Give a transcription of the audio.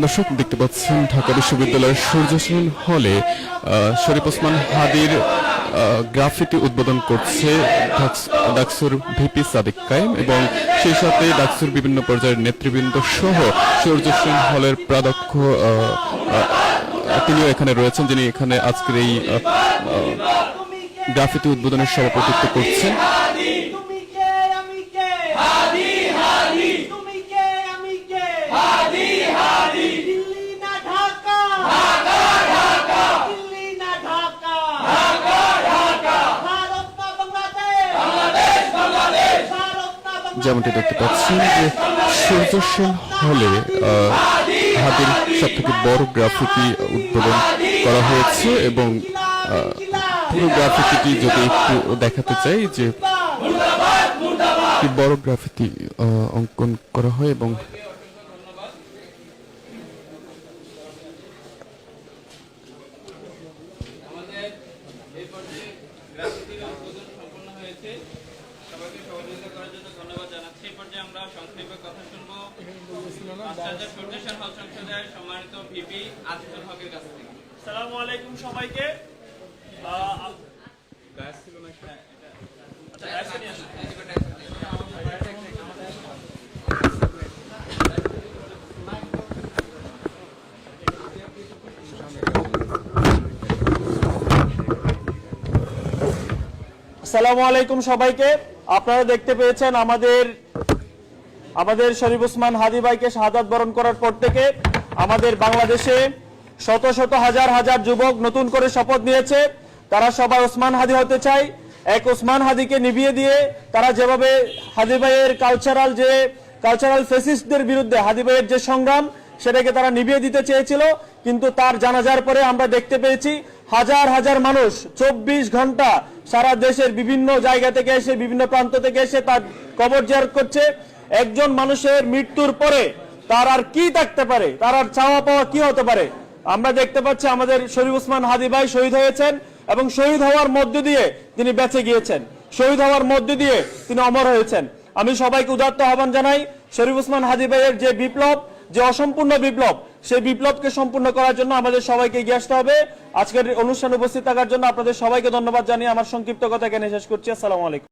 দর্শক দেখতে পাচ্ছেন ঢাকা বিশ্ববিদ্যালয়ের সূর্যসেন হলে শরীফ ওসমান হাদির গ্রাফিতি উদ্বোধন করছে ডাকসুর ভিপি সাদিক কায়েম এবং সেই সাথে ডাকসুর বিভিন্ন পর্যায়ের নেতৃবৃন্দ সহ সূর্যসেন হলের প্রাধ্যক্ষ তিনিও এখানে রয়েছেন, যিনি এখানে আজকের এই গ্রাফিতি উদ্বোধনের সভাপতিত্ব করছেন। যেমনটি দেখতে পাচ্ছেন যে সূর্যসেন হলে হাদির সব থেকে বড় গ্রাফিতি উদ্বোধন করা হয়েছে এবং পুরো গ্রাফিতিটি যদি একটু দেখাতে চাই যে বড় গ্রাফিতি অঙ্কন করা হয় এবং আসসালামু আলাইকুম সবাইকে। আসসালামু আলাইকুম সবাইকে। আপনারা দেখতে পেয়েছেন আমাদের শরীফ ওসমান হাদি ভাইকে শাহাদাত বরণ করার পর থেকে আমাদের বাংলাদেশে শত শত হাজার হাজার যুবক নতুন করে শপথ নিয়েছে। তারা সবাই ওসমান হাদি হতে চায়। এক ওসমান হাদিকে নিভিয়ে দিয়ে তারা যেভাবে হাদি ভাইয়ের কালচারাল ফেসিস্টদের বিরুদ্ধে হাদি ভাইয়ের যে সংগ্রাম সেটাকে তারা নিভিয়ে দিতে চেয়েছিল, কিন্তু তার জানাজার পরে আমরা দেখতে পেয়েছি হাজার হাজার মানুষ 24 ঘন্টা সারা দেশের বিভিন্ন জায়গা থেকে এসে, বিভিন্ন প্রান্ত থেকে এসে তার কবর জিয়ারত করছে। একজন মানুষের মৃত্যুর পরে তার আর কি থাকতে পারে, তার আর চাওয়া পাওয়া কি হতে পারে? আমরা দেখতে পাচ্ছি আমাদের শরীফ ওসমান হাদি ভাই শহীদ হয়েছেন এবং শহীদ হওয়ার মধ্য দিয়ে তিনি বেঁচে গিয়েছেন, শহীদ হওয়ার মধ্য দিয়ে তিনি অমর হয়েছেন। আমি সবাইকে উদাত্ত আহ্বান জানাই, শরীফ ওসমান হাদি ভাইয়ের যে বিপ্লব, যে অসম্পূর্ণ বিপ্লব, সেই বিপ্লবকে সম্পূর্ণ করার জন্য আমাদের সবাইকে এগিয়ে আসতে হবে। আজকের অনুষ্ঠানে উপস্থিত থাকার জন্য আপনাদের সবাইকে ধন্যবাদ জানিয়ে আমার সংক্ষিপ্ত কথা এখানে শেষ করছি। আসসালামু আলাইকুম।